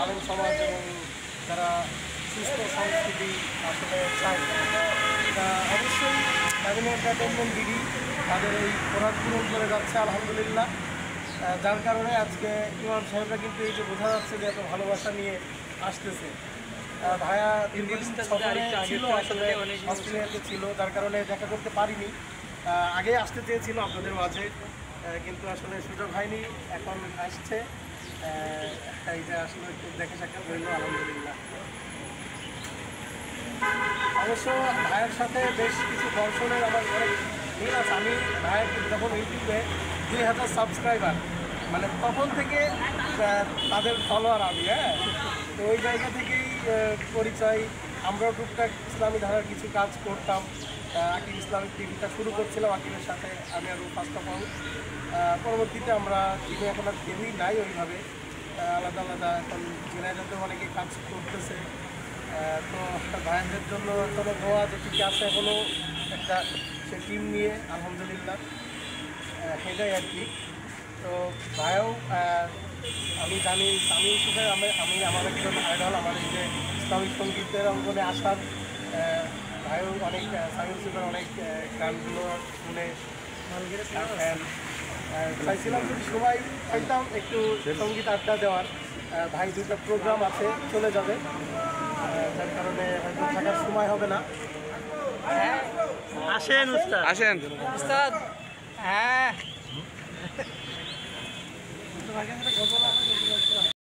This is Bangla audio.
আলেম সমাজ এবং যারা সুস্থ সংস্কৃতি আসলে চায়, অবশ্যই ফ্যামিলি এন্টারটেনমেন্ট বিডি তাদের এই খোরাক পূরণ করে যাচ্ছে আলহামদুলিল্লাহ। যার কারণে আজকে ইমাম সাহেবরা কিন্তু এই যে বোঝা যাচ্ছে যে এত ভালোবাসা নিয়ে আসতেছে। ভাইয়া ছিল আসলে অস্ট্রেলিয়াতে ছিল, যার কারণে দেখা করতে পারিনি। আগে আসতে চেয়েছিল আপনাদের মাঝে, কিন্তু আসলে সুযোগ হয়নি। এখন আসছে, এইটা আসলে একটু দেখা সাক্ষাৎ হইল আলহামদুলিল্লাহ। অবশ্য ভাইয়ের সাথে বেশ কিছু দর্শনের আমার অনেক মিল আছে। আমি ভাইয়ের যখন ইউটিউবে 2000 সাবস্ক্রাইবার, মানে তখন থেকে তাদের ফলোয়ার আমি। তো ওই জায়গা থেকেই পরিচয়। আমরাও টুকটাক ইসলামী ধারার কিছু কাজ করতাম। আকিব ইসলামিক টিভিটা শুরু করছিলাম আকিবের সাথে, আমি আরও ফার্স্ট অফ অল। পরবর্তীতে আমরা টিমে এখন আর কেউই নাই ওইভাবে, আলাদা আলাদা। এখন জেনারেলতেও অনেকে কাজ করতেছে। তো ভাইদের জন্য এখনও দোয়া যেটুকু আছে এখনও একটা সে টিম নিয়ে আলহামদুলিল্লাহ, সেটাই আর কি। তো ভাইও আমি জানি স্বামী হিসেবে আমি আমার একজন আইডল, আমার এই যে ইসলামিক সঙ্গীতের অঙ্গনে আসার ভাইও অনেক স্বামী হিসেবে অনেক গানগুলো শুনে চাইছিলাম যদি সময় পাইতাম একটু সঙ্গীত আড্ডা দেওয়ার। ভাই দুটো প্রোগ্রাম আছে, চলে যাবে, যার কারণে হয়তো থাকার সময় হবে না। আসেন উস্তাদ, আসেন উস্তাদ। হ্যাঁ গজল